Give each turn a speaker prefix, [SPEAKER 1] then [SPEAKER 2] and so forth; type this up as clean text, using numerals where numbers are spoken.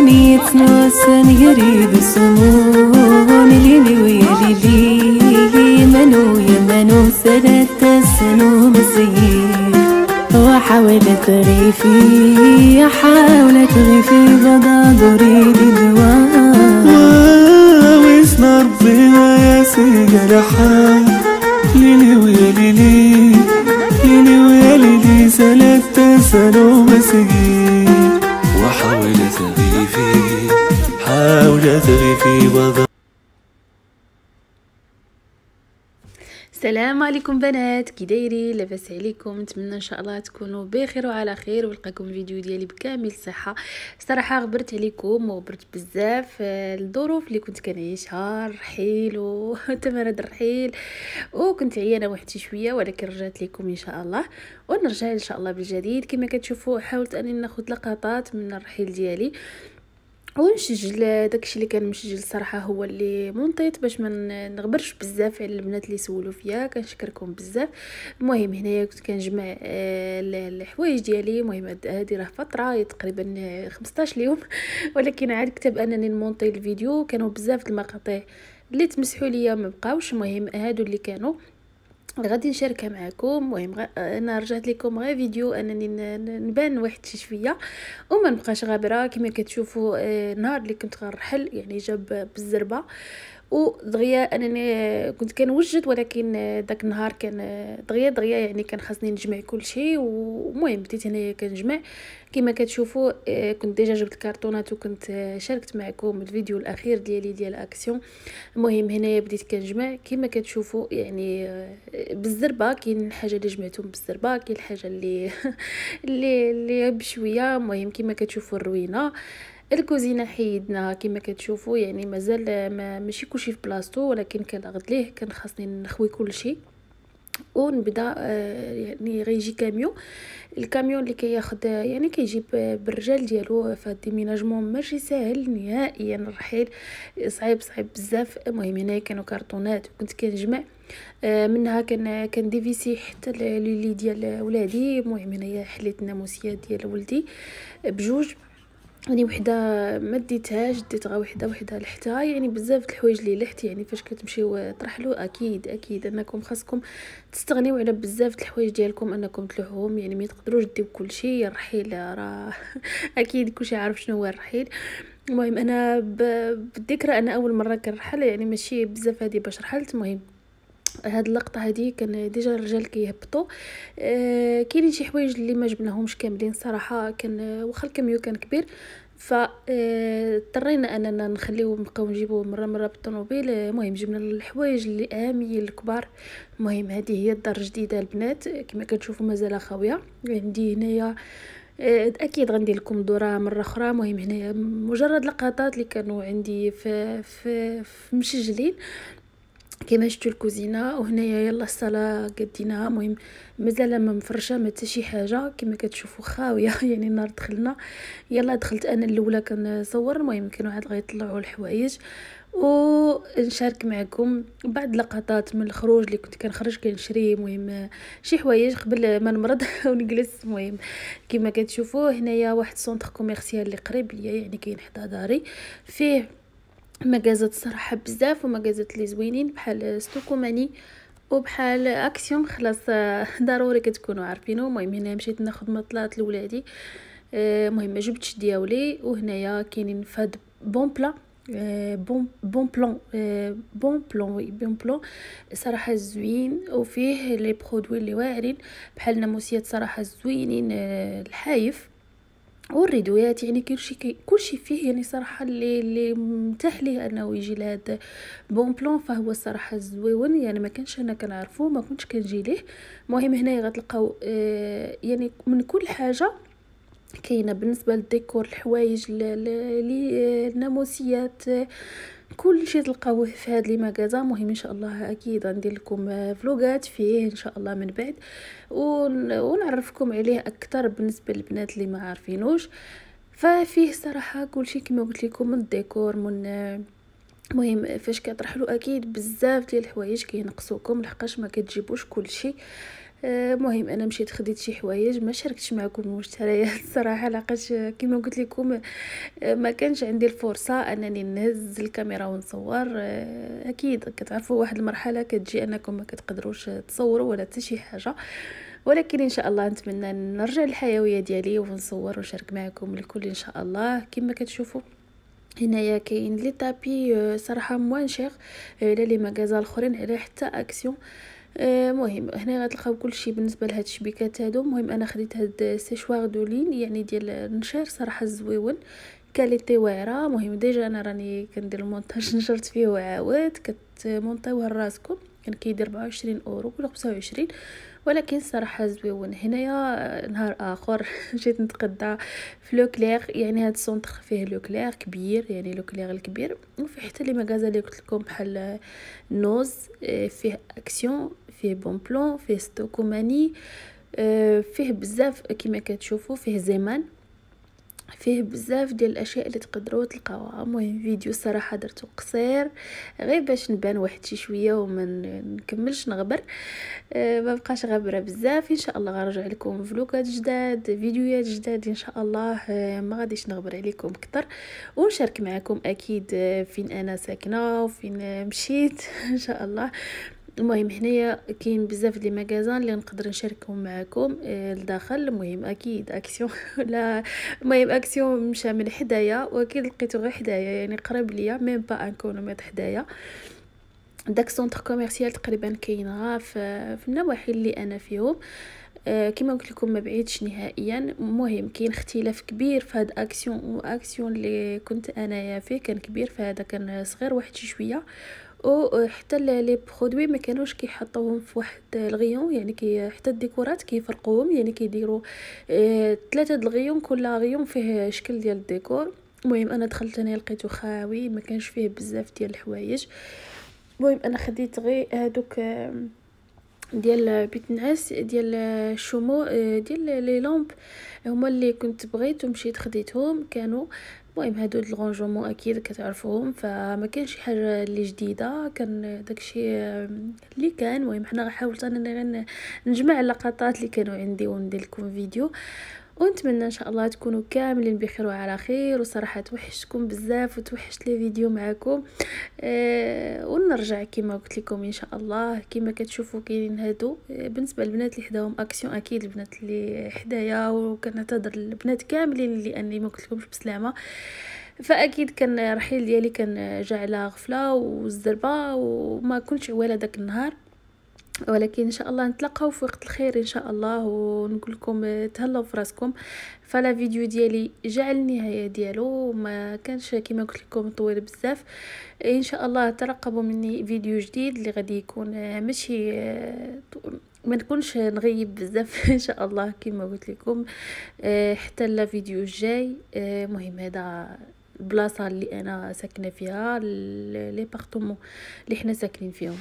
[SPEAKER 1] يتنوسن يريد السمون ليلي ويا ليلي منو يا منو سنة السنو مسير وحاولت غيفي حاولت غيفي بدا دريدي دواء
[SPEAKER 2] ويسنا ربنا يا سيدي حال ليلي ويا ليلي ليلي ويا ليلي سنة السنو مسير وحاولت غيفي حاولت غيفي بدا.
[SPEAKER 3] السلام عليكم بنات، كي دايرين؟ لاباس عليكم؟ نتمنى ان شاء الله تكونوا بخير وعلى خير ولقاكم الفيديو ديالي بكامل صحه. صراحه غبرت عليكم وغبرت بزاف الظروف اللي كنت كنعيشها، الرحيل وتمرد الرحيل، وكنت عيانه وحدي شويه، ولكن رجعت لكم ان شاء الله ونرجع ان شاء الله بالجديد. كما كتشوفوا حاولت اني ناخذ لقطات من الرحيل ديالي ونسجل داكشي اللي كان مسجل. الصراحه هو اللي مونطيت باش ما نغبرش بزاف على البنات اللي سولوا فيا، كنشكركم بزاف. المهم هنايا كنت كنجمع الحوايج ديالي. المهم هذه راه فتره تقريبا 15 يوم ولكن عاد كتب انني نمونطي الفيديو، كانوا بزاف المقاطع اللي تمسحوا ليا ما بقاوش. المهم هادو اللي كانوا غادي نشاركها معكم. المهم انا رجعت لكم غير فيديو انني نبان واحد شي شويه وما نبقاش غابره. كما كتشوفوا نهار اللي كنت غنرحل يعني جاب بالزربه ودغيا انني كنت كنوجد، ولكن داك النهار كان دغيا يعني كان خاصني نجمع كل شيء. ومهم بديت هنايا كنجمع. كما كتشوفوا كنت ديجا جبت الكرتونات وكنت شاركت معكم الفيديو الاخير ديالي ديال اكسيون. المهم هنايا بديت كنجمع. كما كتشوفوا يعني بالزربه كاين الحاجه اللي جمعتهم بالزربه، كاين الحاجه اللي اللي بشويه. المهم كما كتشوفوا الروينه، الكوزينه حيدنا كما كتشوفوا يعني مازال ماشي كلشي في بلاصتو، ولكن كنغد ليه كان خاصني نخوي كلشي ونبدا. يعني غيجي كاميون، الكاميون اللي كياخد يعني كيجيب بالرجال ديالو في هاد الديميناجمون ماشي ساهل نهائيا، الرحيل صعيب بزاف. المهم هنا كانوا كرتونات كنت كنجمع منها، كان ديفيسي حتى لي ديال ولادي. المهم هنايا حليت الناموسيات ديال ولدي بجوج، يعني وحده ما ديتهاش، ديت غير وحده لحتها. يعني بزاف د الحوايج اللي لحت، يعني فاش كتمشيو ترحلوا اكيد انكم خاصكم تستغنيو على بزاف د الحوايج ديالكم انكم تلوحوهم، يعني ما تقدروش ديو كلشي. الرحيل راه اكيد كلشي عارف شنو هو الرحيل. المهم انا بالذكرى انا اول مره كنرحل، يعني ماشي بزاف هادي باش رحلت. المهم هاد اللقطه هادي كان ديجا الرجال كيهبطوا. كاينين شي حوايج اللي ما جبناهمش كاملين صراحه، كان واخا الكاميو كان كبير اضطرينا اننا نخليو نبقاو نجيبوه مره بالطوموبيل. المهم جبنا الحوايج اللي اهميه الكبار. المهم هذه هي الدار الجديده البنات كما كتشوفوا مازال خاويه. عندي هنايا اكيد غندير لكم دوره مره اخرى. المهم هنايا مجرد لقطات اللي كانوا عندي في مسجلين. كما شفتوا الكوزينه، وهنايا يلا الصاله قديناها. المهم مازال ما مفرشه ما حتى شي حاجه كما كتشوفوا خاويه يعني النهار دخلنا يلا دخلت انا الاولى كنصور. المهم كانوا عاد غيطلعوا الحوايج ونشارك معكم بعض لقطات من الخروج اللي كنت كنخرج كنشري. المهم شي حوايج قبل ما نمرض ونجلس. المهم كما كتشوفوا هنايا واحد سونتر كوميرسيال اللي قريب ليا، يعني كاين حدا داري، فيه مغازات صراحه بزاف ومغازات اللي زوينين بحال ستوكوماني وبحال اكسيون. خلاص ضروري كتكونوا عارفينه. المهم هنا مشيت ناخذ مطلات لولادي. المهم ما جبتش دياولي. وهنايا كاينين فهاد بون بلان بون بلون صراحه زوين، وفيه لي برودوي اللي واعرين بحال ناموسيات صراحه زوينين، الحايف والريدويات، يعني كلشي فيه يعني صراحه اللي متاح ليه انه يجي لهذا بون بلون. فهو صراحه زويون، يعني ما كانش انا كنعرفو، ما كنتش كنجي ليه. المهم هنايا غتلقاو يعني من كل حاجه كاينه بالنسبه للديكور، الحوايج الناموسيات، كل شيء تلقاوه في هذه لي ماغازا. مهم ان شاء الله اكيد غندير لكم فلوغات فيه ان شاء الله من بعد ونعرفكم عليه اكثر بالنسبه للبنات اللي ما عارفينوش. ففيه صراحه كل شيء كما قلت لكم، من الديكور من المهم فاش كترحلوا اكيد بزاف ديال الحوايج كينقصوكم لحقاش ما كتجيبوش كل شيء. مهم انا مشيت خديت شي حوايج، ما شاركتش معكم المشتريات الصراحه، لقاش كما قلت لكم ما كانش عندي الفرصه انني نهز الكاميرا ونصور. اكيد كتعرفوا واحد المرحله كتجي انكم ما كتقدروش تصوروا ولا حتى شي حاجه، ولكن ان شاء الله نتمنى نرجع للحيويه ديالي ونصور ونشارك معكم الكل ان شاء الله. كما كتشوفوا هنايا كاين لي طابي صراحه موان شير على لي مغازا الاخرين على حتى اكسيون. مهم هنا غتلقاو كلشي بالنسبه لهاد الشبيكات هادو. مهم انا خديت هاد سيشوار دولين يعني ديال النشير صراحه زويون كاليتي واعره. مهم ديجا انا راني كندير المونتاج نشرت فيه وعاود كتمونطيوه لراسكم، كان كيدير 24 اورو ولا 25، ولكن صراحه زويون. هنايا نهار اخر مشيت نتغدى في لوكلير، يعني هاد السونتر فيه لوكلير كبير يعني لوكلير الكبير، وفي حتى لي مغازا اللي قلت لكم بحال نوز، فيه اكسيون، فيه بون بلون، فيه ستوكوماني، فيه بزاف كما كتشوفوا، فيه زيمان، فيه بزاف ديال الاشياء اللي تقدروا تلقاوها. المهم فيديو صراحه درته قصير غير باش نبان واحد شي شويه وما نكملش نغبر. ما بقاش غابره بزاف. ان شاء الله غنرجع لكم فلوقات جداد، فيديوهات جداد ان شاء الله. ما غاديش نغبر عليكم اكثر، ونشارك معكم اكيد فين انا ساكنه وفين مشيت ان شاء الله. المهم هنايا كاين بزاف لي مغازان اللي نقدر نشاركهم معكم لداخل. المهم اكيد اكسيون لا، المهم اكسيون مشى من حدايا واكيد لقيتو غير حدايا يعني قريب ليا، ميم با 1 كيلومتر حدايا. داك سونتر كوميرسيال تقريبا كاين غا في النواحي اللي انا فيهم. كما قلت لكم ما بعيدش نهائيا. المهم كاين اختلاف كبير في هاد اكسيون واكسيون اللي كنت انايا فيه، كان كبير، فهذا كان صغير واحد شي شويه. او حتى لي برودوي ما كانوش كيحطوهم في واحد الغيون، يعني حتى الديكورات كيفرقوهم، يعني كيديروا 3 د الغيون، كل غيون فيه شكل ديال الديكور. المهم انا دخلت هنا لقيته خاوي، ما كانش فيه بزاف ديال الحوايج. المهم انا خديت غير هادوك ديال بيت نعاس ديال الشموع ديال لي لامب، هما اللي كنت بغيت ومشيت خديتهم. كانوا المهم هادو الرونجمون اكيد كتعرفوهم، فما كانش شي حاجه اللي جديده، كان داكشي اللي كان. المهم حنا حاولت انا نجمع اللقطات اللي كانوا عندي وندير لكم فيديو، ونتمنى ان شاء الله تكونوا كاملين بخير وعلى خير. وصراحه توحشتكم بزاف وتوحشت لي فيديو معكم. ونرجع كما قلت لكم ان شاء الله. كما كتشوفوا كاينين هادو بالنسبه للبنات اللي حداهم اكسيون، اكيد البنات اللي حدايا وكنعتذر البنات كاملين لاني ما قلت لكمش بسلامه، فاكيد كان الرحيل ديالي كان جا على غفله والزربه وما كنتش عواله داك النهار. ولكن ان شاء الله نتلاقاو في وقت الخير ان شاء الله، ونقول لكم تهلاو في راسكم. فلا فيديو ديالي جا على النهايه ديالو، ما كانش كما قلت لكم طويل بزاف. ان شاء الله ترقبوا مني فيديو جديد اللي غادي يكون ماشي ما نكونش نغيب بزاف ان شاء الله كما قلت لكم حتى لا فيديو الجاي. مهم هذا البلاصه اللي انا ساكنه فيها، لي بارطومون اللي حنا ساكنين فيهم.